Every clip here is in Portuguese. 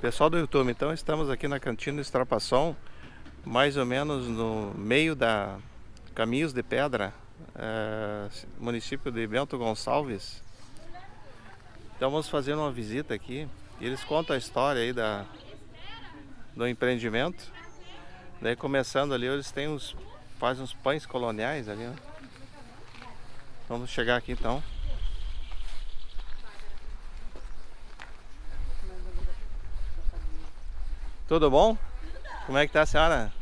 Pessoal do YouTube, então estamos aqui na Cantina Extrapação, mais ou menos no meio da Caminhos de Pedra, município de Bento Gonçalves. Então vamos fazer uma visita aqui. Eles contam a história aí do empreendimento. Daí começando ali, eles têm fazem uns pães coloniais ali, ó. Vamos chegar aqui então. Tudo bom? Como é que tá a senhora?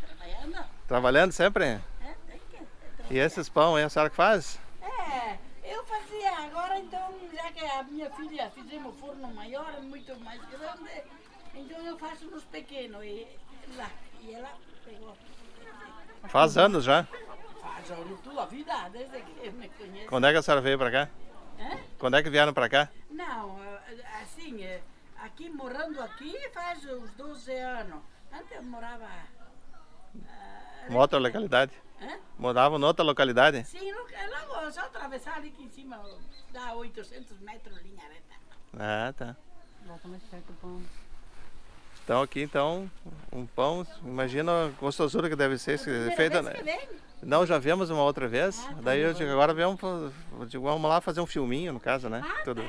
Trabalhando. Trabalhando sempre? E esses pão aí a senhora que faz? Eu fazia, agora então, já que a minha filha fizemos forno maior, muito mais grande, então eu faço nos pequenos e ela pegou. Faz anos já. Faz toda a vida, desde que me conhece. Quando é que a senhora veio pra cá? Quando é que vieram pra cá? Não, assim, aqui morando aqui faz uns 12 anos. Antes eu morava... Em outra localidade? Moravam em outra localidade? Sim, logo só atravessar ali aqui em cima, dá 800 metros linha reta. Ah, tá. Volta mais perto do pão. Então aqui então, um pão, imagina a gostosura que deve ser feita. Não, já vimos uma outra vez. Daí eu digo, agora vamos lá fazer um filminho, no caso, né? Tudo.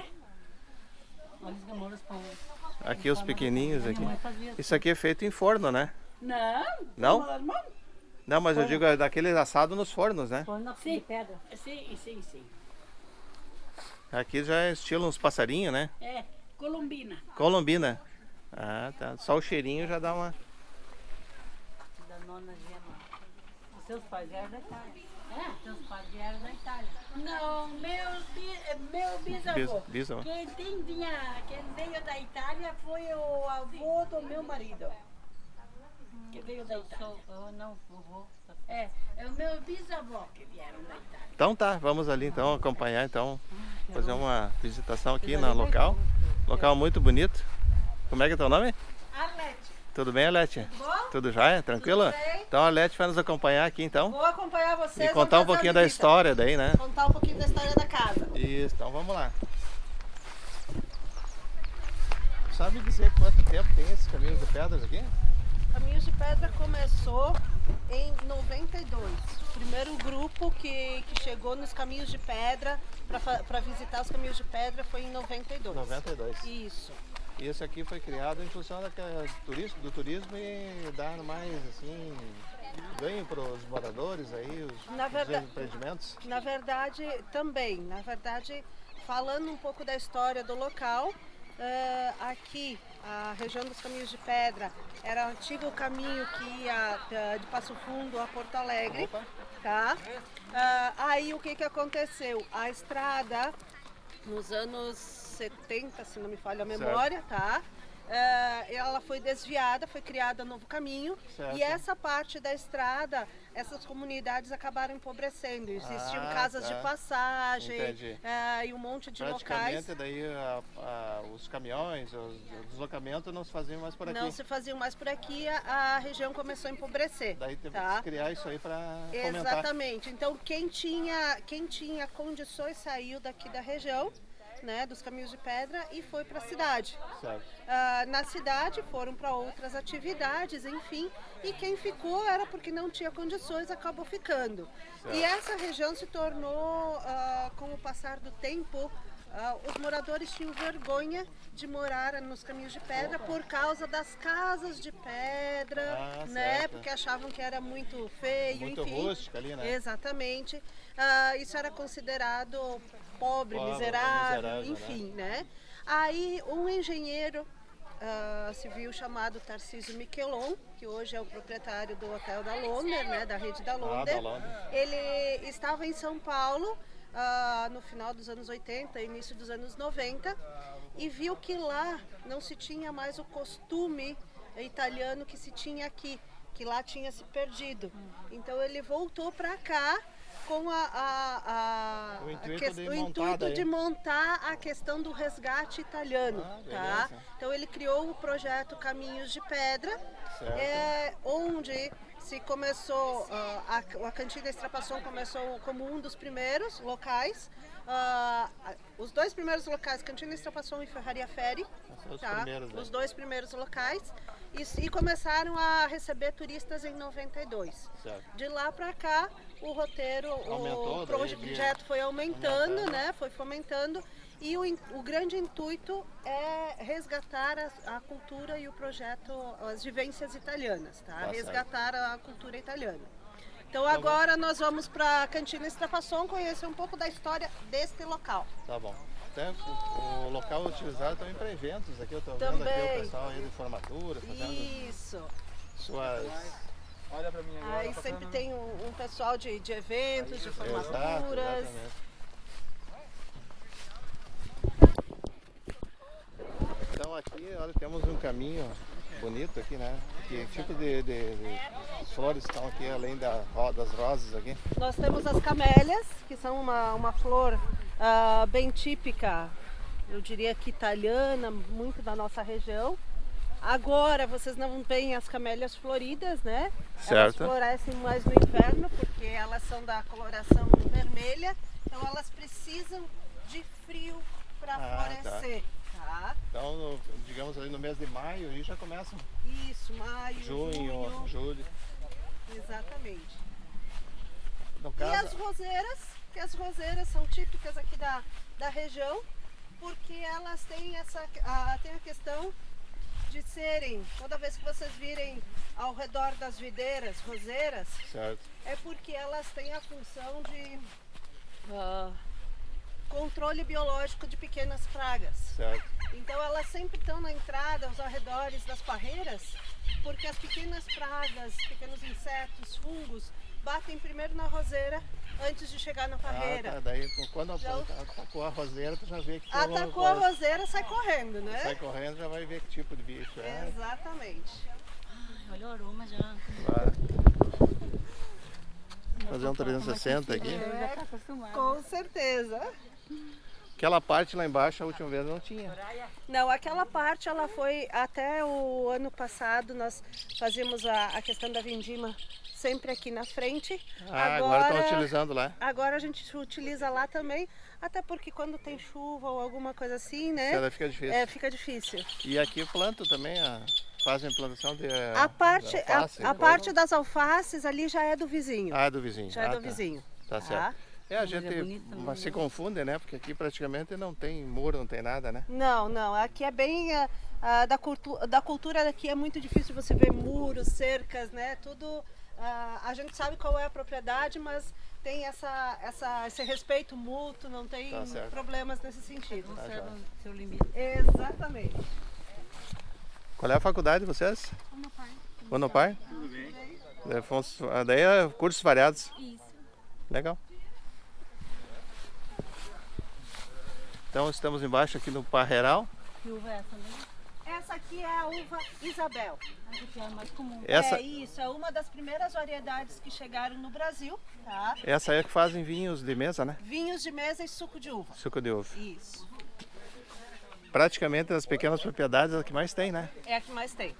Aqui os pequenininhos aqui. Isso aqui é feito em forno, né? Não? Não, mas eu digo é daquele assado nos fornos, né? Forno de pedra. Sim. Aqui já é estilo uns passarinhos, né? É, colombina. Colombina. Ah, tá. Só o cheirinho já dá uma... Da nona Gema. Os seus pais vieram da Itália. Seus pais vieram da Itália. Não, meu bisavô. Bisavô. Quem veio da Itália foi o avô do meu marido. Que veio da Itália. Não, vovô. É o meu bisavô que vieram da Itália. Então tá, vamos ali então acompanhar, então fazer uma visitação aqui no local. Local muito bonito. Como é que é teu nome? Arlete. Tudo bem, Arlete? Tudo bom? Tudo jóia? Tranquilo? Tudo bem. Então a Arlete vai nos acompanhar aqui então. Vou acompanhar vocês. E contar um pouquinho da história daí, né? Contar um pouquinho da história da casa. Isso, então vamos lá. Sabe dizer quanto tempo tem esses caminhos de pedras aqui? Caminhos de Pedra começou em 92. O primeiro grupo que chegou nos Caminhos de Pedra para visitar os Caminhos de Pedra foi em 92. 92. Isso. E esse aqui foi criado em função do turismo e dar mais assim ganho para os moradores aí, os empreendimentos? Na verdade, também. Na verdade, falando um pouco da história do local, aqui, a região dos Caminhos de Pedra, era o antigo caminho que ia de Passo Fundo a Porto Alegre. Opa. Tá? Aí o que aconteceu? A estrada, nos anos 70, se não me falha a memória, tá? Ela foi desviada, foi criada um novo caminho. Certo. E essa parte da estrada, essas comunidades acabaram empobrecendo. Existiam casas de passagem e um monte de locais. Praticamente daí os caminhões, os deslocamentos não se faziam mais por aqui. Não se faziam mais por aqui, a região começou a empobrecer. Daí teve que se criar isso aí para fomentar. Exatamente. Então quem tinha condições saiu daqui da região, né, dos Caminhos de Pedra e foi para a cidade. Certo. Na cidade foram para outras atividades, enfim, e quem ficou era porque não tinha condições, acabou ficando. Certo. E essa região se tornou, com o passar do tempo, os moradores tinham vergonha de morar nos Caminhos de Pedra por causa das casas de pedra, né? Certo. Porque achavam que era muito feio, muito enfim. rústica ali, né? Exatamente. Isso era considerado pobre, miserável, enfim, né? Aí um engenheiro civil chamado Tarcísio Miquelon, que hoje é o proprietário do Hotel da Londer, né? Da rede da Londer. Ele estava em São Paulo no final dos anos 80, início dos anos 90, e viu que lá não se tinha mais o costume italiano que se tinha aqui, que lá tinha se perdido. Então ele voltou para cá com o intuito de montar a questão do resgate italiano. Tá? Então ele criou o projeto Caminhos de Pedra, onde se começou, a Cantina Extrapação começou como um dos primeiros locais, Os dois primeiros locais, Cantina Extrapação e Ferraria Ferry, tá? Os dois primeiros locais, e começaram a receber turistas em 92. Certo. De lá para cá, o roteiro, o projeto foi aumentando, né? Foi fomentando, e o grande intuito é resgatar a cultura e o projeto, as vivências italianas, tá? Resgatar a cultura italiana. Então agora nós vamos para a Cantina Extrapação conhecer um pouco da história deste local. Tá bom. Até o local utilizado também para eventos. Aqui eu estou vendo aqui o pessoal aí de formatura, fazendo suas... Olha para mim agora. Aí sempre tem um pessoal de eventos, de formaturas. Exatamente. Então aqui, olha, temos um caminho bonito aqui, né? Que tipo de flores estão aqui, além das rosas aqui? Nós temos as camélias, que são uma flor bem típica, eu diria que italiana, muito da nossa região. Agora vocês não veem as camélias floridas, né? Certo. Elas florescem mais no inverno, porque elas são da coloração vermelha, então elas precisam de frio para florescer. Tá. Então, digamos ali no mês de maio, aí já começam. Isso, maio, junho, julho. Exatamente. No caso... E as roseiras, que as roseiras são típicas aqui da região, porque elas têm tem a questão de serem, toda vez que vocês virem ao redor das videiras, roseiras, certo. É porque elas têm a função de controle biológico de pequenas pragas. Certo. Então elas sempre estão na entrada, aos arredores das parreiras, porque as pequenas pragas, pequenos insetos, fungos, batem primeiro na roseira antes de chegar na parreira. Tá. Daí quando atacou a roseira, tu já vê que tem atacou a roseira, sai correndo, né? Sai correndo, já vai ver que tipo de bicho é. Exatamente. Ai, olha o aroma já. Fazer um 360 aqui. Já tá acostumado. Com certeza. Aquela parte lá embaixo, a última vez não tinha. Não, aquela parte ela foi até o ano passado, nós fazíamos a questão da vindima sempre aqui na frente. Agora estão utilizando lá. Agora a gente utiliza lá também, até porque quando tem chuva ou alguma coisa assim, né? Ela fica difícil. Fica difícil. E aqui plantam também, fazem plantação de a parte das alfaces ali já é do vizinho. É do vizinho. Já é do vizinho. Tá certo. A gente se confunde, né? Porque aqui praticamente não tem muro, não tem nada, né? Não. Aqui é bem... da cultura daqui é muito difícil você ver muros, cercas, né? Tudo... a gente sabe qual é a propriedade, mas tem esse respeito mútuo, não tem problemas nesse sentido. Conserva o seu limite. Exatamente. Qual é a faculdade de vocês? Unopar. Tudo bem. Daí é cursos variados. Isso. Legal. Então estamos embaixo aqui no Parreiral. Que uva é essa mesmo? Essa aqui é a uva Isabel. Que é a mais comum. Isso, é uma das primeiras variedades que chegaram no Brasil, tá? Essa aí é que fazem vinhos de mesa, né? Vinhos de mesa e suco de uva. Suco de uva. Isso. Praticamente as pequenas propriedades é a que mais tem, né? É a que mais tem.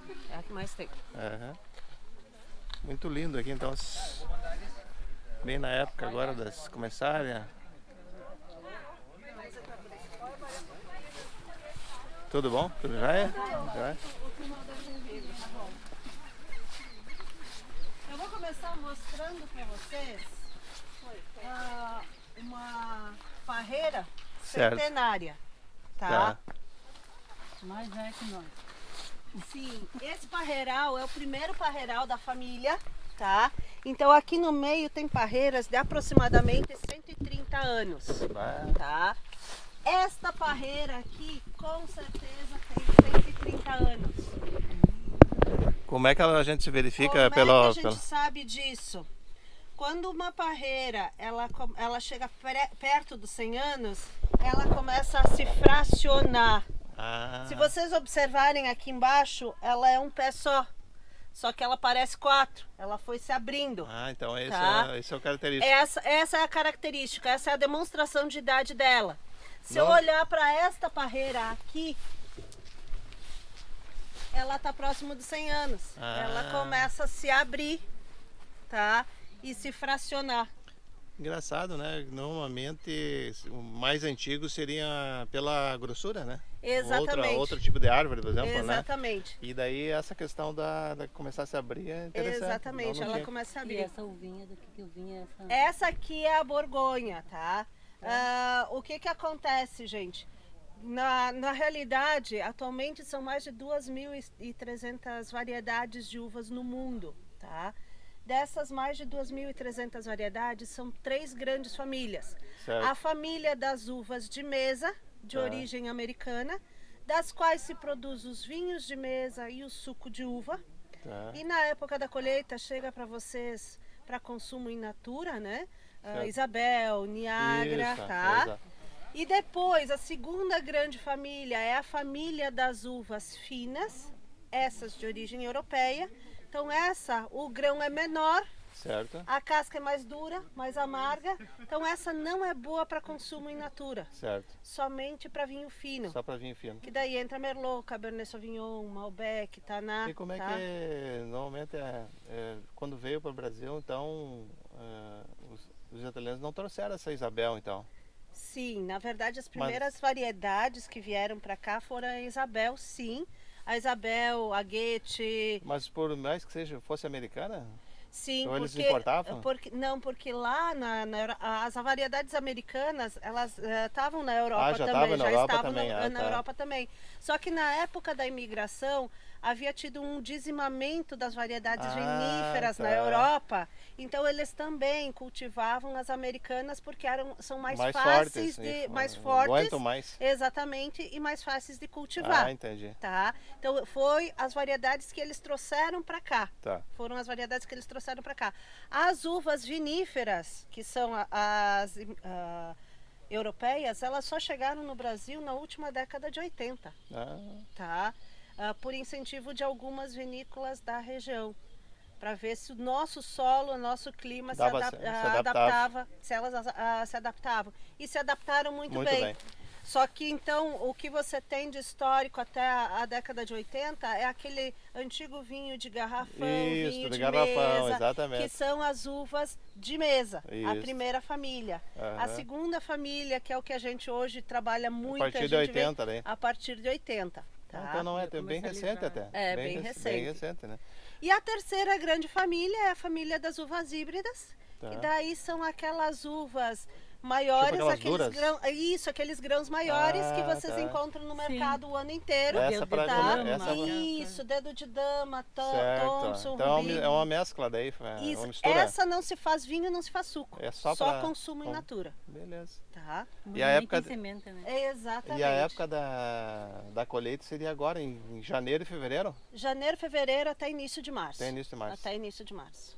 Uhum. Muito lindo aqui, então. Bem na época agora das começarem. Tudo bom? Tudo já é? Eu vou começar mostrando para vocês uma parreira centenária, tá? Mais velho que nós. Sim, esse parreiral é o primeiro parreiral da família, tá? Então aqui no meio tem parreiras de aproximadamente 130 anos, tá? Esta parreira aqui, com certeza, tem 130 anos. Como é que a gente se verifica? Como é que a gente sabe disso? Quando uma parreira ela chega perto dos 100 anos, ela começa a se fracionar. Se vocês observarem aqui embaixo, ela é um pé só. Só que ela parece 4, ela foi se abrindo. Então esse é o característico. Essa é a característica, essa é a demonstração de idade dela. Se eu olhar para esta parreira aqui, ela está próximo de 100 anos. Ela começa a se abrir, tá? E se fracionar. Engraçado, né? Normalmente o mais antigo seria pela grossura, né? Exatamente. Outro tipo de árvore, por exemplo, Exatamente. né? E daí essa questão da começar a se abrir é interessante. Exatamente, Não ela tinha- começa a E abrir. essa uvinha daqui que uvinha é essa? Essa aqui é a borgonha, tá? O que que acontece, gente? Na realidade, atualmente são mais de 2.300 variedades de uvas no mundo, tá? Dessas mais de 2.300 variedades, são 3 grandes famílias. Certo. A família das uvas de mesa, de Tá. origem americana, das quais se produz os vinhos de mesa e o suco de uva. Tá. E na época da colheita chega para vocês para consumo in natura, né? Certo. Isabel, Niagara, Isso, tá? exato. E depois a segunda grande família é a família das uvas finas, essas de origem europeia. Então o grão é menor, Certo. a casca é mais dura, mais amarga. Então essa não é boa para consumo in natura, Certo. somente para vinho fino. Só para vinho fino. Que daí entra Merlot, Cabernet Sauvignon, Malbec, Taná. E como é tá? que normalmente quando veio para o Brasil, então os italianos não trouxeram essa Isabel, então? Sim, na verdade as primeiras variedades que vieram para cá foram a Isabel, sim. A Isabel, a Goethe, Mas por mais que fosse americana? sim, Ou eles porque importavam? porque lá as variedades americanas elas estavam na Europa já também, estavam na Europa estavam também, na tá. Europa também. Só que na época da imigração havia tido um dizimamento das variedades viníferas tá. na Europa, então eles também cultivavam as americanas porque são mais fáceis mais fortes, Aguentam mais. exatamente, e mais fáceis de cultivar. Ah, entendi. Tá? Então foi as variedades que eles trouxeram para cá. Tá. Foram as variedades que eles trouxeram para cá. As uvas viníferas, que são as europeias, elas só chegaram no Brasil na última década de 80, tá? Por incentivo de algumas vinícolas da região, para ver se o nosso solo, o nosso clima se adaptava, se elas se adaptavam. E se adaptaram muito bem. Só que então o que você tem de histórico até a década de 80 é aquele antigo vinho de garrafão, Isso, vinho de de garrafão, mesa, exatamente. que são as uvas de mesa, a Isso. primeira família. A Aham. segunda família, que é o que a gente hoje trabalha muito, A partir de 80, né? a partir de 80. Tá? Então não é bem recente até. É, bem recente. Bem recente, né? E a terceira grande família é a família das uvas híbridas. Tá. E daí são aquelas uvas maiores, Tipo aquelas aqueles duras? grãos, aqueles grãos maiores que vocês tá. encontram no Sim. mercado o ano inteiro. Essa pra tá? comer, essa Isso, dedo de dama, certo. Thompson, Então Rubi. é uma mescla daí, Isso. uma mistura. Essa não se faz vinho, não se faz suco. É só pra- consumo in bom. natura. Beleza. Tá? E a época tem semente, né? Exatamente. E a época da colheita seria agora, em janeiro e fevereiro? Janeiro, fevereiro até início de março. Até início de março. Até início de março.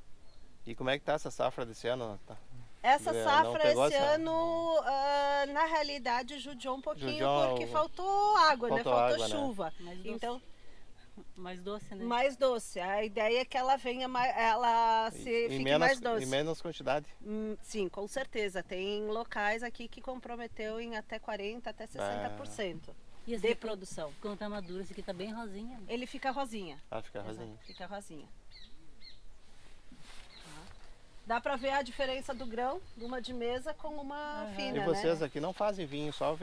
E como é que tá essa safra desse ano? Tá. Essa Não safra pegou esse essa- ano, na realidade, judiou um pouquinho Judiou, porque faltou água, faltou faltou água, né? chuva. Mais doce. Então, Mais doce, né? mais doce. A ideia é que ela venha mais, ela fique mais doce. Em menos quantidade. Sim, com certeza. Tem locais aqui que comprometeu em até 40%, até 60% E esse de aqui, produção. quando tá maduro, esse aqui tá bem rosinha. Né? Ele fica rosinha. Ah, fica rosinha. Fica rosinha. Dá pra ver a diferença do grão de uma de mesa com uma fina, E vocês né? aqui não fazem vinho, só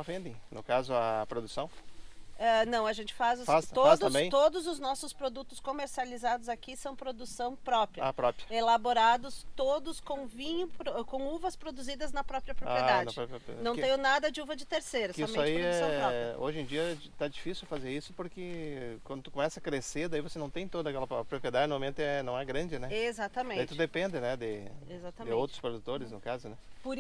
vendem. No caso, a produção? Não, a gente faz também? todos os nossos produtos comercializados aqui são produção própria. A própria. Elaborados todos com vinho, com uvas produzidas na própria propriedade. Não tenho nada de uva de terceira, Que isso somente aí produção própria. hoje em dia está difícil fazer isso porque quando tu começa a crescer, daí você não tem toda aquela propriedade, normalmente não é grande, né? Daí Exatamente. tu depende, né, de Exatamente. outros produtores, no caso, né? Por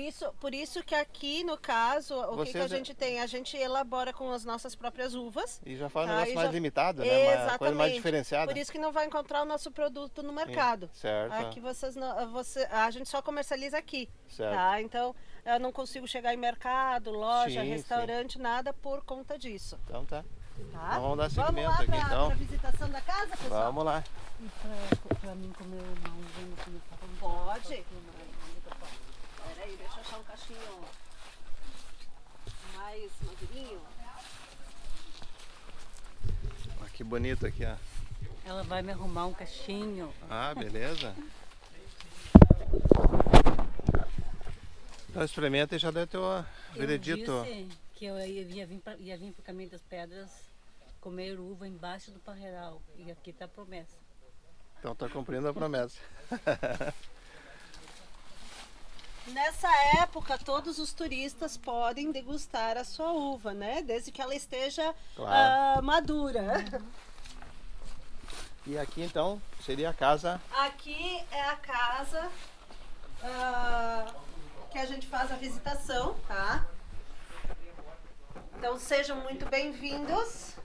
isso que aqui, no caso, o que a Vocês gente tem? A gente elabora com as nossas próprias uvas. E já faz um Tá, negócio e mais já- limitado, né? Uma coisa mais Exatamente. diferenciada. Por isso que não vai encontrar o nosso produto no mercado. Certo. Aqui a gente só comercializa aqui. Certo. Tá? Então eu não consigo chegar em mercado, loja, Sim, restaurante, nada por conta disso. Então tá. Tá? Então vamos dar Vamos seguimento lá aqui, pra, então. pra visitação da casa, pessoal? Vamos lá. E pra mim comer uma uva no fim, Pode. Peraí, deixa eu achar um cachinho mais madurinho. Olha que bonito aqui, ó. Ela vai me arrumar um cachinho. Ah, beleza. Então experimenta e já deu teu veredito. Eu disse que eu ia vir para o Caminho das Pedras comer uva embaixo do parreiral. E aqui está a promessa. Então tá cumprindo a promessa. Nessa época, todos os turistas podem degustar a sua uva, né? Desde que ela esteja madura. E aqui então seria a casa? Aqui é a casa que a gente faz a visitação, tá? Então sejam muito bem-vindos.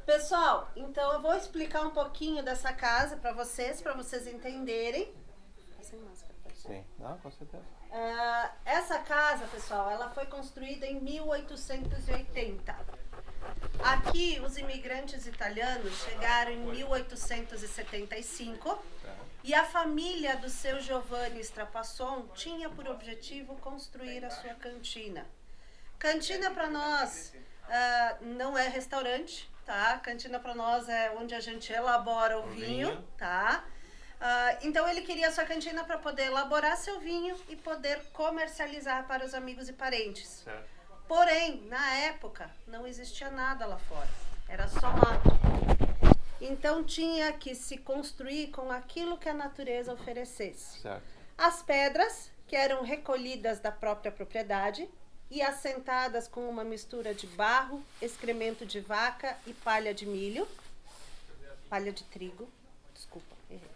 Pessoal, então eu vou explicar um pouquinho dessa casa para vocês entenderem. Sem máscara, sim, não, com certeza. Essa casa, pessoal, ela foi construída em 1880. Aqui, os imigrantes italianos chegaram em 1875 e a família do seu Giovanni Strapasson tinha por objetivo construir a sua cantina. Cantina para nós não é restaurante, tá? Cantina para nós é onde a gente elabora o vinho, tá? Então ele queria a sua cantina para poder elaborar seu vinho e poder comercializar para os amigos e parentes. Certo. Porém, na época, não existia nada lá fora. Era só mato. Então tinha que se construir com aquilo que a natureza oferecesse. Certo. As pedras, que eram recolhidas da própria propriedade e assentadas com uma mistura de barro, excremento de vaca e palha de milho. Palha de trigo. Desculpa, errei.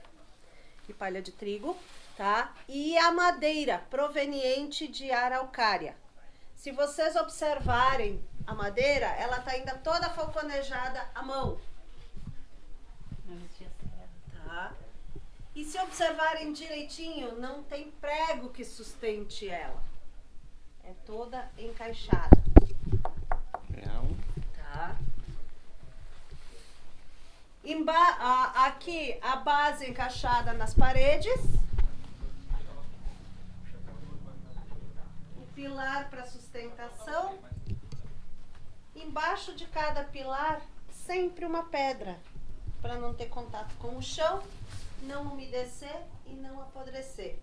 E palha de trigo, tá? E a madeira proveniente de araucária. Se vocês observarem a madeira, ela tá ainda toda falconejada à mão. Tá? E se observarem direitinho, não tem prego que sustente ela. É toda encaixada. Tá? Aqui a base encaixada nas paredes. O pilar para sustentação. Embaixo de cada pilar, sempre uma pedra, para não ter contato com o chão, não umedecer e não apodrecer.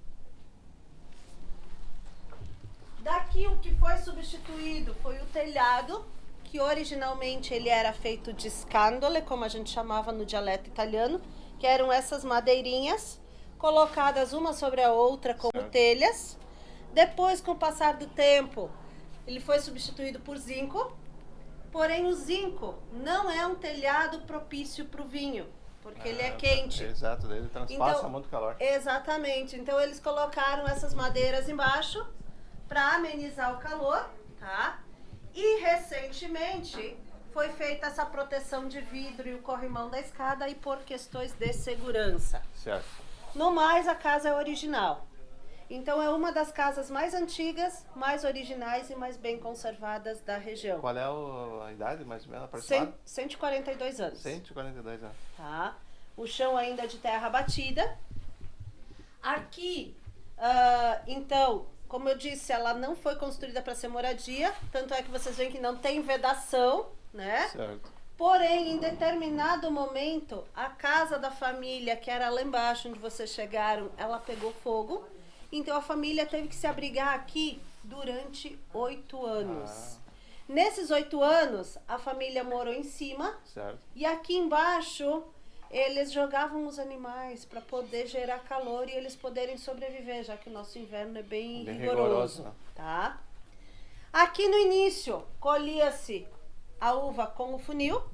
Daqui o que foi substituído foi o telhado, que originalmente ele era feito de scandole, como a gente chamava no dialeto italiano, que eram essas madeirinhas colocadas uma sobre a outra como telhas. Depois, com o passar do tempo, ele foi substituído por zinco. Porém, o zinco não é um telhado propício para o vinho, porque ele é quente. Exato, ele transpassa muito calor. Exatamente. Então, eles colocaram essas madeiras embaixo para amenizar o calor, tá? E, recentemente, foi feita essa proteção de vidro e o corrimão da escada e por questões de segurança. Certo. No mais, a casa é original. Então é uma das casas mais antigas, mais originais e mais bem conservadas da região. Qual é a idade, mais ou menos, aproximada? 142 anos. 142 anos. Tá? O chão ainda é de terra batida. Aqui, então, como eu disse, ela não foi construída para ser moradia, tanto é que vocês veem que não tem vedação, né? Certo. Porém, em determinado momento, a casa da família, que era lá embaixo onde vocês chegaram, ela pegou fogo. Então a família teve que se abrigar aqui durante 8 anos. Nesses 8 anos, a família morou em cima. Certo. E aqui embaixo, eles jogavam os animais para poder gerar calor e eles poderem sobreviver, já que o nosso inverno é bem rigoroso. Tá? Aqui no início, colhia-se a uva com o funil.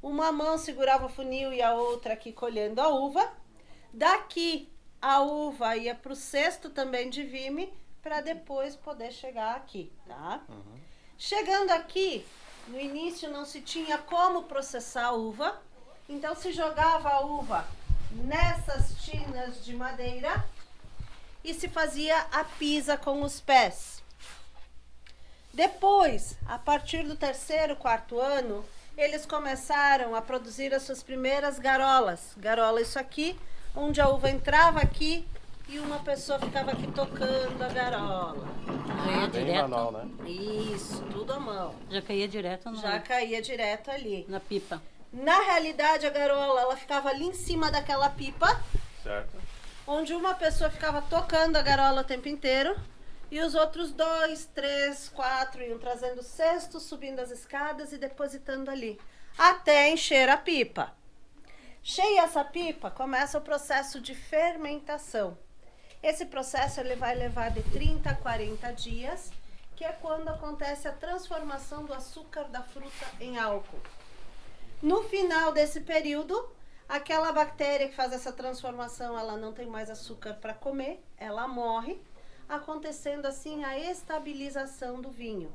Uma mão segurava o funil e a outra aqui colhendo a uva. Daqui a uva ia para o cesto também de vime para depois poder chegar aqui, tá? Uhum. Chegando aqui, no início não se tinha como processar a uva, então se jogava a uva nessas tinas de madeira e se fazia a pisa com os pés. Depois, a partir do 3º, 4º ano, eles começaram a produzir as suas primeiras garolas. Garola isso aqui, onde a uva entrava aqui e uma pessoa ficava aqui tocando a garola. Caía direto. Manual, né? Isso, tudo à mão. Já caía direto no... Já caía direto ali. Na pipa. Na realidade, a garola, ela ficava ali em cima daquela pipa. Certo. onde uma pessoa ficava tocando a garola o tempo inteiro e os outros 2, 3, 4 iam trazendo cestos, subindo as escadas e depositando ali, até encher a pipa. Cheia essa pipa, começa o processo de fermentação. Esse processo ele vai levar de 30 a 40 dias, que é quando acontece a transformação do açúcar da fruta em álcool. No final desse período, aquela bactéria que faz essa transformação, ela não tem mais açúcar para comer, ela morre, acontecendo assim a estabilização do vinho.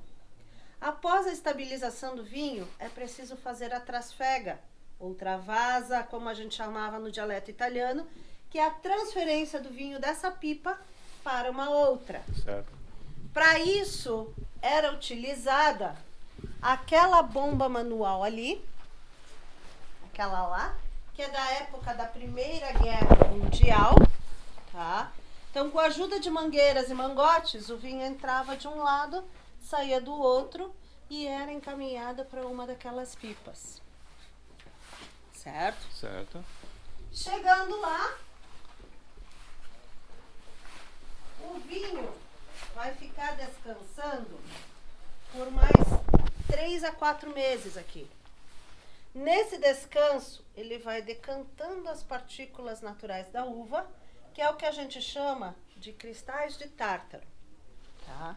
Após a estabilização do vinho, é preciso fazer a trasfega, ou travasa, como a gente chamava no dialeto italiano, que é a transferência do vinho dessa pipa para uma outra. Certo. Para isso, era utilizada aquela bomba manual ali, aquela lá, que é da época da Primeira Guerra Mundial, tá? Então, com a ajuda de mangueiras e mangotes, o vinho entrava de um lado, saía do outro e era encaminhada para uma daquelas pipas. Certo? Certo. Chegando lá, o vinho vai ficar descansando por mais 3 a 4 meses aqui. Nesse descanso, ele vai decantando as partículas naturais da uva, que é o que a gente chama de cristais de tártaro. Tá?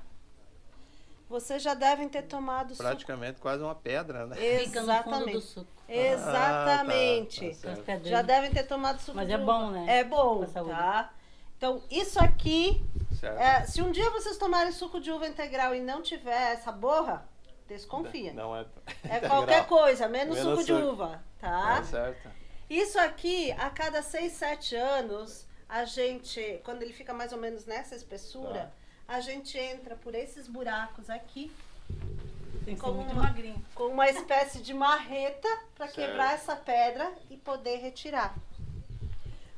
Vocês já devem ter tomado suco. Praticamente quase uma pedra, né? Fica no fundo do Exatamente. suco. Exatamente. tá certo. As pedrinhas. Já devem ter tomado suco Mas de é uva. bom, né? É bom, Pra saúde. tá? Então, isso aqui, Certo. se um dia vocês tomarem suco de uva integral e não tiver essa borra, desconfia. Não é. É qualquer coisa, menos Menos suco de suco. uva, tá? Tá certo. Isso aqui, a cada 6, 7 anos, a gente, quando ele fica mais ou menos nessa espessura, a gente entra por esses buracos aqui Tem que ser Como muito uma- magrinho. com uma espécie de marreta para Certo. quebrar essa pedra e poder retirar.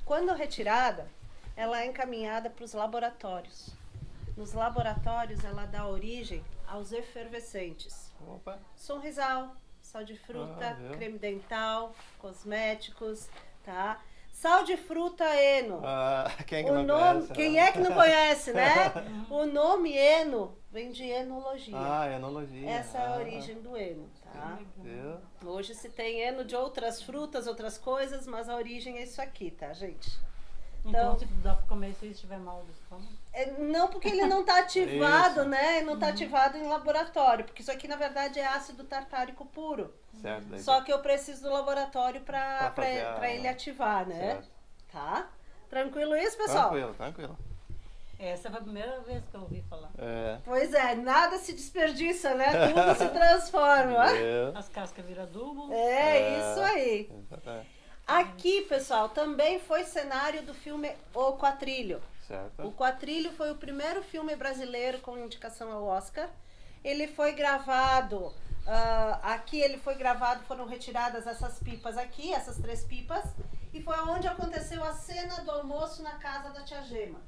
Quando retirada, ela é encaminhada para os laboratórios. Nos laboratórios, ela dá origem aos efervescentes. Opa. Sorrisal, sal de fruta, viu? creme dental, cosméticos, tá? Sal de fruta Eno. Quem que O não nome, conhece, quem né? é que não conhece, né? O nome Eno vem de enologia. Enologia. Essa é a origem do Eno, tá? Viu? Hoje se tem Eno de outras frutas, outras coisas, mas a origem é isso aqui, tá, gente? Então, Então- se dá pra comer se estiver mal do estômago. Não porque ele não está ativado, Isso. né? Não está ativado em laboratório, porque isso aqui na verdade é ácido tartárico puro. Certo. daí- Só que eu preciso do laboratório Pra fazer a- para ele ativar, né? Certo. Tá? Tranquilo isso, pessoal? Tranquilo, tranquilo. Essa foi a primeira vez que eu ouvi falar. É. Pois é, nada se desperdiça, né? Tudo se transforma. Viu? As cascas viram adubo. É isso aí. Exatamente. Aqui, pessoal, também foi cenário do filme O Quatrilho. Certo. O Quatrilho foi o primeiro filme brasileiro com indicação ao Oscar. Ele foi gravado, foram retiradas essas pipas aqui, essas 3 pipas, e foi onde aconteceu a cena do almoço na casa da tia Gema.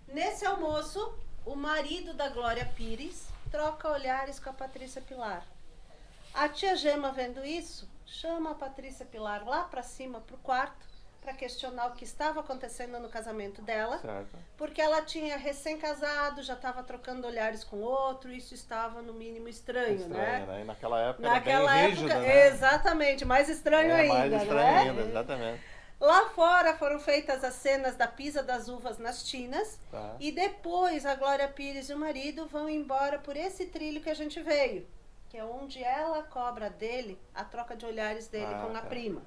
Nesse almoço, o marido da Glória Pires troca olhares com a Patrícia Pilar. A tia Gema, vendo isso, chama a Patrícia Pilar lá para cima, pro quarto, para questionar o que estava acontecendo no casamento dela, Certo. porque ela tinha recém-casado, já estava trocando olhares com outro, isso estava no mínimo estranho, Estranho, né? né? E naquela época Naquela era bem época, rígido, né? exatamente, mais estranho ainda, mais estranho né? ainda, exatamente. Lá fora foram feitas as cenas da pisa das uvas nas tinas, Tá. e depois a Glória Pires e o marido vão embora por esse trilho que a gente veio, que é onde ela cobra dele a troca de olhares dele com a tá. prima.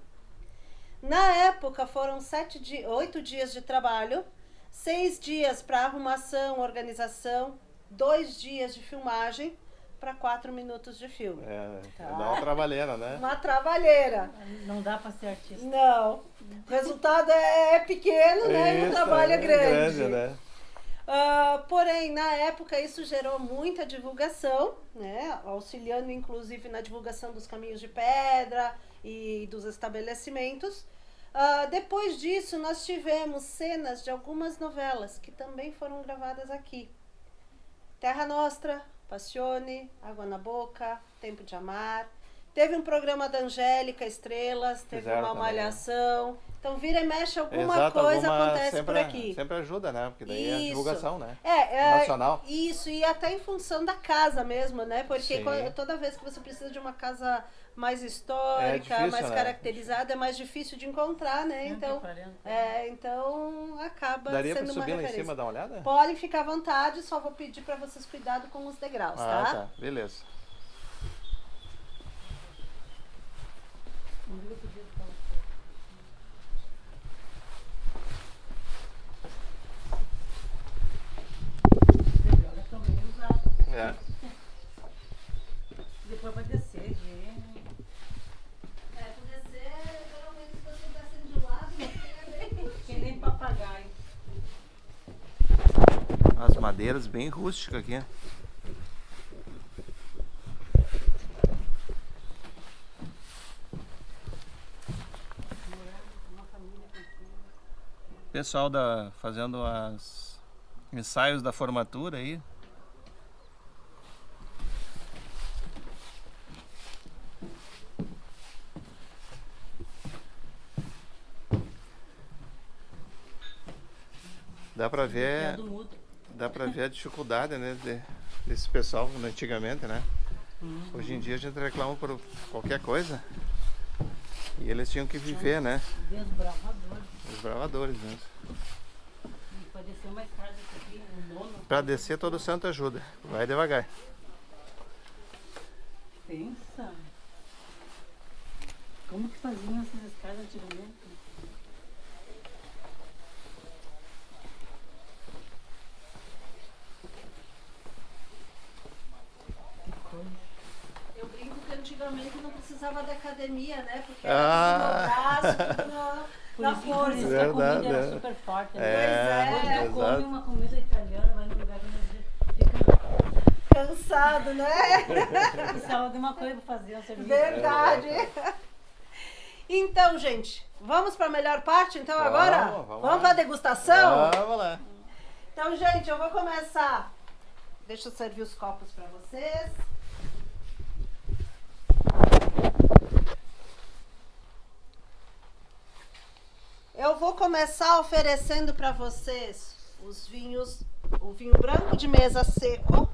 Na época foram 8 dias de trabalho, 6 dias para arrumação, organização, 2 dias de filmagem para 4 minutos de filme. Tá. Dá uma trabalheira, né? Uma trabalheira. Não dá pra ser artista. Não. O resultado é pequeno, né? E o Isso, trabalho é grande. né? Porém, na época, isso gerou muita divulgação, né? Auxiliando inclusive na divulgação dos caminhos de pedra e dos estabelecimentos. Depois disso, nós tivemos cenas de algumas novelas que também foram gravadas aqui. Terra Nostra, Passione, Água na Boca, Tempo de Amar, Teve um programa da Angélica Estrelas, teve Fizeram uma também, malhação. Então vira e mexe alguma Exato, coisa alguma acontece sempre, por aqui. Sempre ajuda, né? Porque daí é a Isso. divulgação, né? Nacional. Nacional. Isso, e até em função da casa mesmo, né? Porque Sim. toda vez que você precisa de uma casa mais histórica, difícil, mais né? caracterizada, é mais difícil de encontrar, né? Então, então acaba Daria pra sendo uma subir lá em referência. cima e dar uma olhada? Podem ficar à vontade, só vou pedir para vocês cuidado com os degraus, tá? Tá, beleza. É. Depois vai descer, gente. Por descer, geralmente se você desce de lado, Que nem papagaio. As madeiras bem rústicas aqui. Pessoal fazendo os ensaios da formatura aí. Dá pra ver a dificuldade, né, desse pessoal antigamente, né? Hoje em dia a gente reclama por qualquer coisa e eles tinham que viver, né? Desbravadores. Os bravadores mesmo. Pode descer mais tarde aqui, um nono. Pra descer todo santo ajuda, vai devagar. Pensa. Como que faziam essas escadas antigamente? eu brinco que antigamente não precisava de academia, né? Porque era tudo no braço, tudo na força. Por isso que a comida era super forte. Né? Pois é. Quando tu come uma comida italiana, vai no lugar que fica Cansado, né? precisava de uma coisa pra fazer, um serviço. Verdade. Então, gente, vamos para a melhor parte então agora? Vamos para a degustação? Vamos lá. Então, gente, eu vou começar. Deixa eu servir os copos para vocês. Eu vou começar oferecendo para vocês os vinhos, o vinho branco de mesa seco.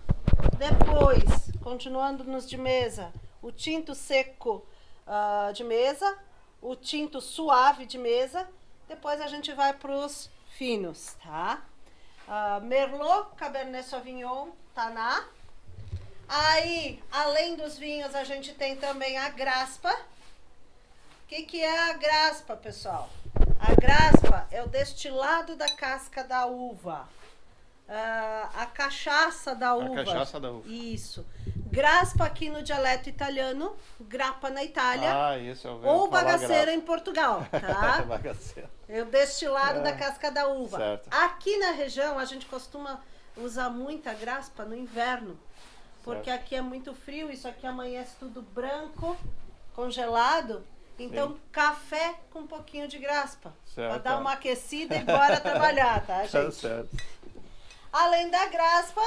Depois, continuando nos de mesa, o tinto seco de mesa, o tinto suave de mesa. Depois a gente vai para os finos, tá? Merlot, Cabernet Sauvignon, Taná. Aí, além dos vinhos, a gente tem também a graspa. O que é a graspa, pessoal? A graspa é o destilado da casca da uva. A cachaça da uva. A cachaça da uva. Isso. Graspa aqui no dialeto italiano, grappa na Itália. Isso eu ou bagaceira em Portugal, tá? Bagaceira. É o destilado da casca da uva. Certo. Aqui na região a gente costuma usar muita graspa no inverno. Porque aqui é muito frio, isso aqui amanhece tudo branco, congelado. Então, café com um pouquinho de graspa. Certo. Pra dar uma aquecida e bora trabalhar, tá, gente? Tá certo. Além da graspa,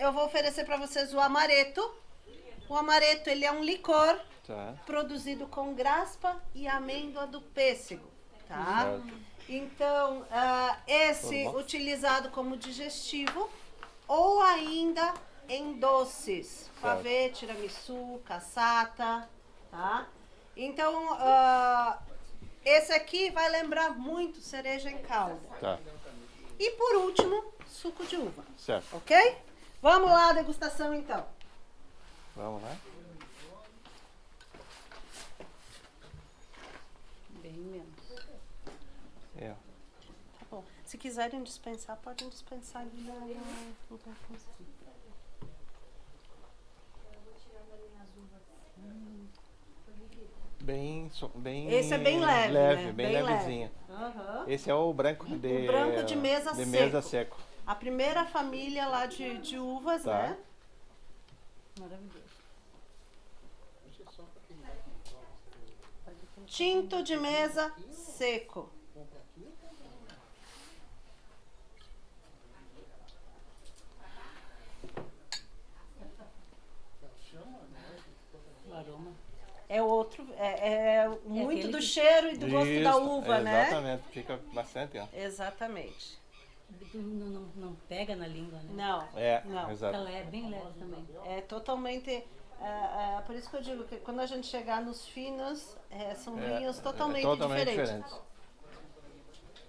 eu vou oferecer para vocês o amaretto. O amaretto, ele é um licor produzido com graspa e amêndoa do pêssego, tá? Certo. Então, esse utilizado como digestivo ou ainda em doces, pavê, tiramisu, cassata, tá? Então, esse aqui vai lembrar muito cereja em calda. Tá. E por último, suco de uva. Certo. Ok? Vamos lá, degustação então. Vamos lá. Bem menos. É. Tá bom. Se quiserem dispensar, podem dispensar ali no lugar. Esse é bem leve, né? Bem levezinho. Uhum. Esse é o branco O branco de mesa seco. mesa seco. A primeira família lá de uvas, né? Maravilhoso. Tinto de mesa seco. O aroma é outro, muito aquele do que- cheiro e do gosto da Isso, uva, né? Exatamente, fica bastante, ó. Exatamente. Não pega na língua, né? Não, É, não. exato. Ela é bem leve também. É totalmente. Por isso que eu digo que quando a gente chegar nos finos, são vinhos totalmente diferentes.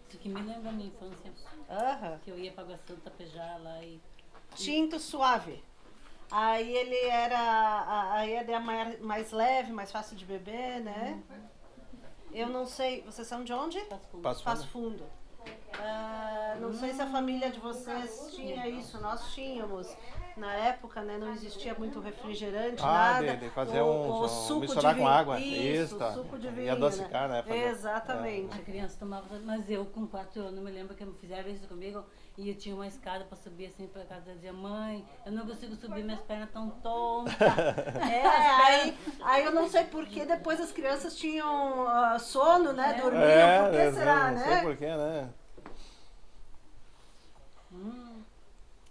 Isso que me lembra a minha infância. Aham. Que eu ia pra Água Santa tapejar lá e... Tinto suave. Aí ele aí ele é mais leve, mais fácil de beber, né? Eu não sei, vocês são de onde? Passo Fundo. Não sei se a família de vocês tinha isso, nós tínhamos. Na época, né, não existia muito refrigerante, nada. De fazer o suco misturar de com vinho. água. Isso, tá. suco de vinho, E adocicar, né? Exatamente. A criança tomava, mas eu com 4 anos me lembro que fizeram isso comigo e eu tinha uma escada para subir assim para casa. Eu dizia, mãe, eu não consigo subir, minhas pernas tão tontas. Aí eu não sei por que depois as crianças tinham sono, né? Dormiam, por que será, não né? sei por que, né?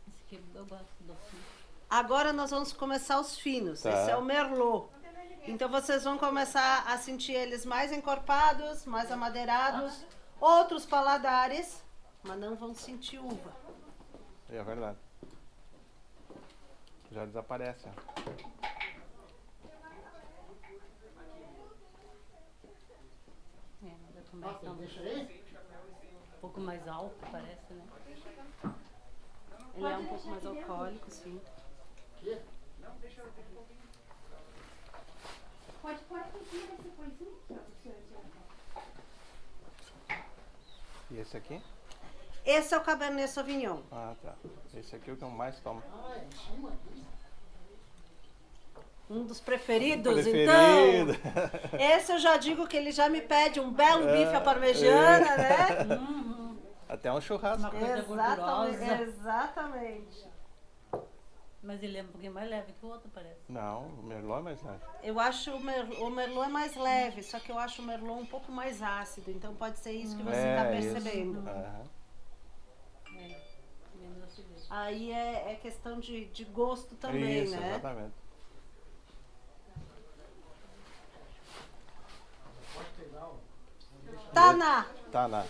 Esse aqui eu gosto docinho. Agora nós vamos começar os finos. Tá. Esse é o Merlot. Então vocês vão começar a sentir eles mais encorpados, mais amadeirados, outros paladares, mas não vão sentir uva. É verdade. Já desaparece, ó. Já começa um pouco mais alto, parece, né? Ele é um pouco mais alcoólico, sim. Pode pedir essa coisinha aqui, ó, pro senhor tirar. E esse aqui? Esse é o Cabernet Sauvignon. Ah, tá. Esse aqui é o que eu mais tomo. Um dos preferidos, Preferido. então. Esse eu já digo que ele já me pede um belo bife à parmegiana, né? Até um churrasco. Uma coisa gordurosa. Exatamente. Mas ele é um pouquinho mais leve que o outro, parece. Não, o Merlot é mais leve. Eu acho o Merlot é mais leve, só que eu acho o Merlot um pouco mais ácido, então pode ser isso que você está percebendo. Aham. Menos acidez. Aí é questão de gosto também, Isso, né? exatamente. Taná, Tá,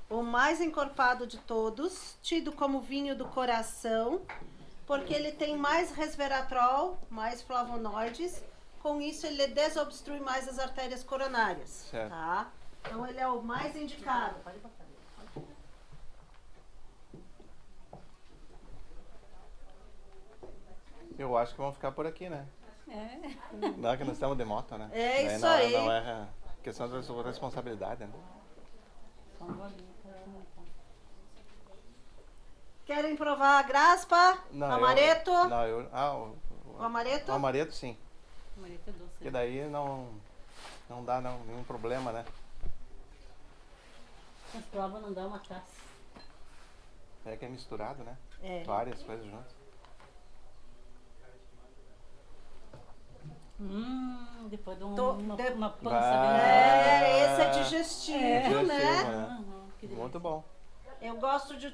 o mais encorpado de todos, tido como vinho do coração, porque ele tem mais resveratrol, mais flavonoides, com isso ele desobstrui mais as artérias coronárias, Certo. tá? Então ele é o mais indicado. Eu acho que vamos ficar por aqui, né? É. Não, que nós estamos de moto, né? É Daí isso não, aí. Não é questão de responsabilidade, né? Só um golinho pra experimentar. Querem provar a graspa, Não, amareto? O amareto? O amareto, sim. O marido é doce. Porque daí não dá nenhum problema, né? As provas não dá uma taça. É que é misturado, né? É. Várias coisas juntas. Depois de Vai. uma pança Esse é digestivo, né? Que delícia. Muito bom. Eu gosto de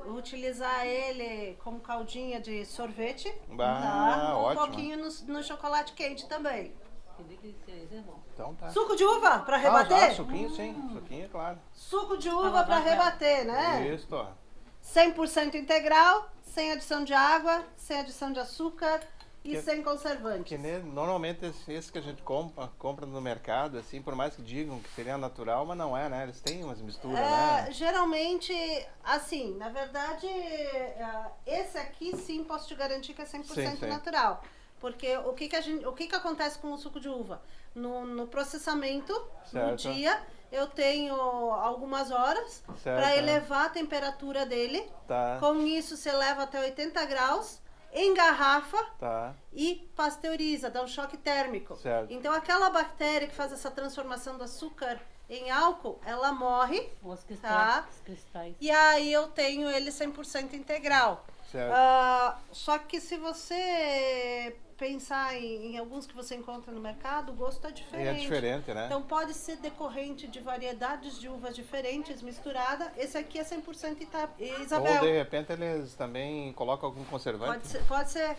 utilizar ele como caldinha de sorvete. Ah, Um ótimo. pouquinho no chocolate quente também. Que delícia, isso é bom. Então tá. Suco de uva para Ah, já, rebater? suquinho sim. Suquinho, claro. Suco de uva para rebater, né? Isso, ó. 100% integral, sem adição de água, sem adição de açúcar e Que- sem conservantes. Normalmente esse que a gente compra no mercado, assim, por mais que digam que seria natural, mas não é, né? Eles têm umas misturas, né? Geralmente, assim, na verdade, esse aqui sim posso te garantir que é 100% Sim. natural. Porque o que acontece com o suco de uva? No processamento, no Certo. dia, eu tenho algumas horas Certo. para elevar a temperatura dele. Tá, Com isso, você leva até 80 graus, engarrafa tá. e pasteuriza, dá um choque térmico. Certo. Então, aquela bactéria que faz essa transformação do açúcar em álcool, ela morre. Os Tá. cristais. E aí eu tenho ele 100% integral. Certo. Só que se você pensar em alguns que você encontra no mercado, o gosto é diferente. É diferente, né? Então pode ser decorrente de variedades de uvas diferentes misturada. Esse aqui é 100% Isabel. Ou de repente eles também colocam algum conservante. Pode ser.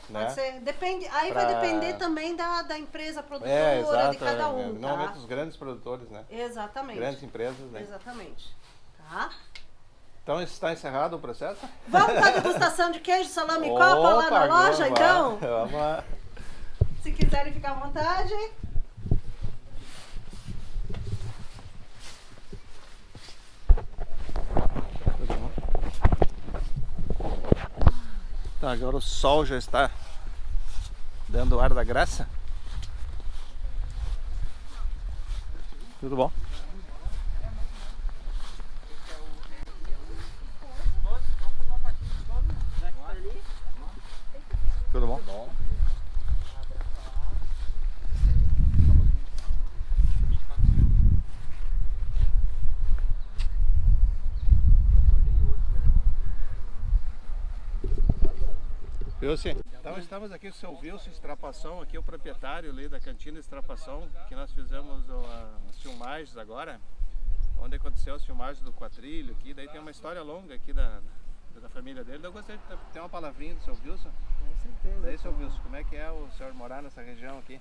Depende. Aí Pra... vai depender também da empresa produtora, exato, de cada um. Tá? Normalmente os grandes produtores, né? Exatamente. Grandes empresas, né? Exatamente. Tá? Então está encerrado o processo? Vamos para a degustação de queijo, salame e copa lá na loja, então? Vamos lá. Se quiserem ficar à vontade. Tá, agora o sol já está dando o ar da graça. Tudo bom? Tudo bom? Wilson, então estamos aqui com o seu Wilson Estrapação, aqui é o proprietário ali da cantina Estrapação, que nós fizemos as filmagens agora, onde aconteceu as filmagens do Quatrilho aqui, daí tem uma história longa aqui da família dele. Eu gostaria de ter uma palavrinha do seu Wilson. Com certeza. Daí, seu Wilson, como é que é o senhor morar nessa região aqui?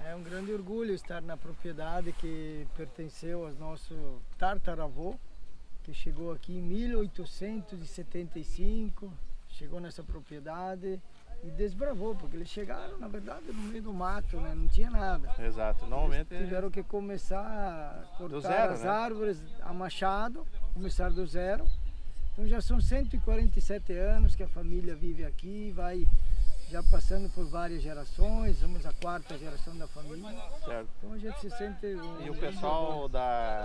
É um grande orgulho estar na propriedade que pertenceu ao nosso tataravô, que chegou aqui em 1875, chegou nessa propriedade e desbravou, porque eles chegaram, na verdade, no meio do mato, né? Não tinha nada. Exato, normalmente Eles tiveram que começar a cortar zero, as né? árvores a machado, começar do zero. Então já são 147 anos que a família vive aqui, vai já passando por várias gerações, somos a 4ª geração da família. Certo. Então a gente se sente... E o pessoal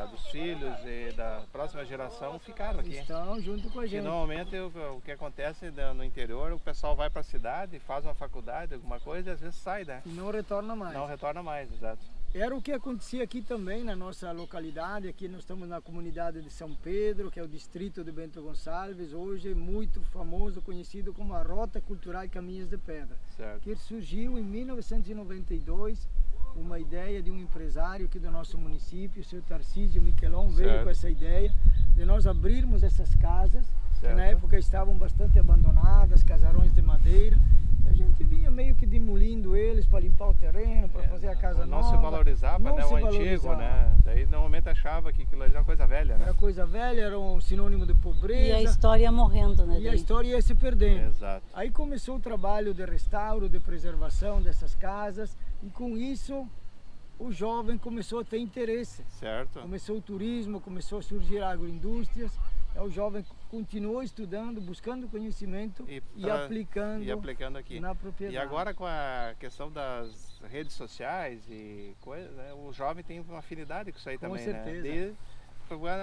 dos filhos e da próxima geração ficaram aqui. Estão junto com a E gente. normalmente o que acontece no interior, o pessoal vai para a cidade, faz uma faculdade, alguma coisa e às vezes sai, né? E não retorna mais. Não retorna mais, exato. Era o que acontecia aqui também na nossa localidade. Aqui nós estamos na comunidade de São Pedro, que é o distrito de Bento Gonçalves, hoje é muito famoso, conhecido como a Rota Cultural Caminhos de Pedra. Certo. Que surgiu em 1992, uma ideia de um empresário aqui do nosso município, o seu Tarcísio Miquelon, veio Certo. com essa ideia de nós abrirmos essas casas, que Certo. na época estavam bastante abandonadas, casarões de madeira. E a gente vinha meio que demolindo eles para limpar o terreno, para fazer a casa não nova. se valorizava, Não né, se o antigo, valorizava. né? Daí normalmente achava que aquilo ali era uma coisa velha, né? Era coisa velha, era um sinônimo de pobreza. E a história ia morrendo, né? E a daí? história ia se perdendo. Exato. Aí começou o trabalho de restauro, de preservação dessas casas, e com isso o jovem começou a ter interesse. Certo. Começou o turismo, começou a surgir agroindústrias, o jovem continuou estudando, buscando conhecimento e aplicando aqui. na propriedade. E agora com a questão das redes sociais e coisas, né, o jovem tem uma afinidade com isso aí também, certeza. né?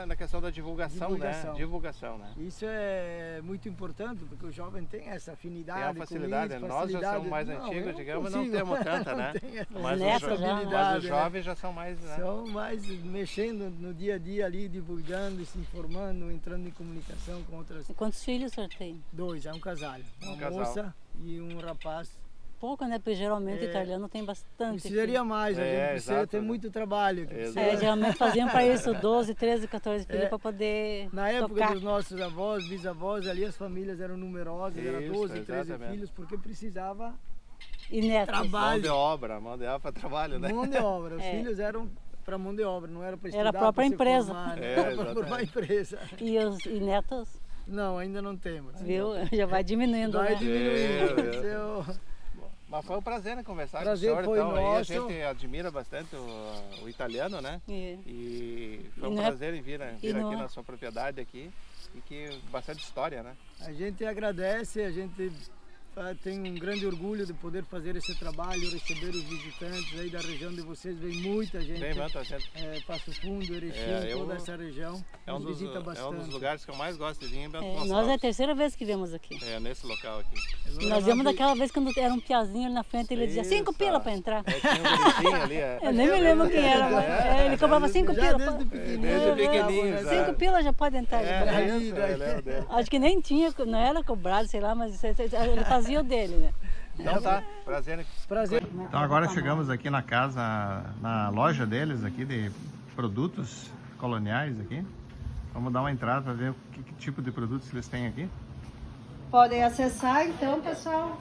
Na questão da divulgação, né? Divulgação, né? Isso é muito importante, porque o jovem tem essa afinidade. Tem a facilidade, com isso, nós já somos mais antigos, digamos, não temos tanta, né? Mas os jovens já são mais, né? São mais mexendo no dia a dia ali, divulgando, se informando, entrando em comunicação com outras... E quantos filhos o senhor tem? 2, é um casal. Uma moça e um rapaz. Pouco, né? Porque geralmente o italiano tem bastante. Precisaria mais, a gente precisa ter muito trabalho. Geralmente faziam para isso 12, 13, 14 filhos para poder Na época tocar. dos nossos avós, bisavós, ali as famílias eram numerosas, eram 12, 13 filhos, porque precisava trabalho. Mão de obra para trabalho, né? Mão de obra, os filhos eram para mão de obra, não era para estudar. Era a própria empresa. Formar, era para formar a empresa. E netos? Não, ainda não temos. Viu? Já vai diminuindo, vai né? diminuindo. Mas foi um prazer, né, conversar com o senhor, foi então. nosso. Aí a gente admira bastante o italiano, né? E foi um prazer em vir aqui na sua propriedade aqui. E que bastante história, né? A gente agradece, a gente tenho um grande orgulho de poder fazer esse trabalho, receber os visitantes aí da região de vocês. Vem muita gente. Tem muita gente. Passo Fundo, Erechim, toda essa região. Nos visita bastante. É um dos lugares que eu mais gosto de vir em Bento Nós Gonçalves. é a terceira vez que viemos aqui. Nesse local aqui. Nós viemos daquela vez quando era um piazinho ali na frente, ele dizia 5 pila para entrar. Tinha um bonitinho ali. Eu nem me lembro quem era, mas ele cobrava 5 pila. Desde pequenininho. 5 pila já pode entrar. Acho que nem tinha, não era cobrado, sei lá, mas ele fazia o dele, né? Então tá, prazer. Então agora chegamos aqui na casa, na loja deles aqui de produtos coloniais aqui. Vamos dar uma entrada para ver que tipo de produtos eles têm aqui. Podem acessar então, pessoal.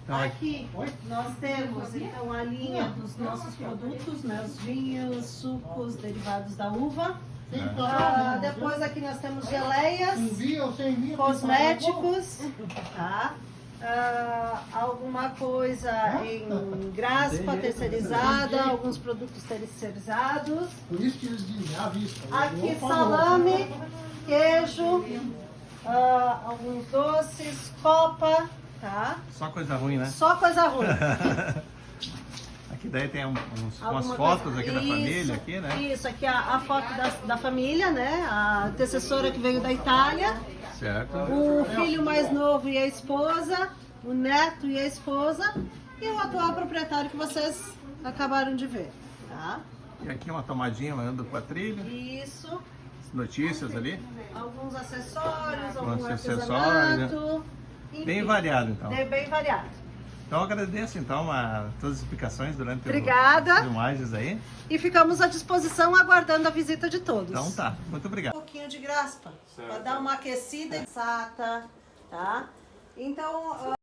Então, Aqui nós temos então a linha dos nossos produtos, né? Os vinhos, sucos, derivados da uva. Depois aqui nós temos geleias, cosméticos, tá? Alguma coisa em graspa terceirizada, alguns produtos terceirizados. Por isso que eles dizem, à vista. Aqui salame, queijo, alguns doces, copa, tá? só coisa ruim, né? Só coisa ruim. Aqui daí tem umas Alguma fotos coisa- aqui da Isso, família aqui, né? Isso, aqui a foto da família, né? A antecessora que veio da Itália, Certo. o filho mais novo e a esposa, o neto e a esposa e o atual proprietário que vocês acabaram de ver, tá? E aqui uma tomadinha mandando com a trilha, Isso, notícias ali. alguns acessórios, algum Alguns artesanato, enfim, Bem variado então. é bem variado. Então eu agradeço então todas as explicações durante Obrigada. as filmagens aí. E ficamos à disposição aguardando a visita de todos. Então tá, muito obrigado. Um pouquinho de graspa, para dar uma aquecida sata, tá? Então,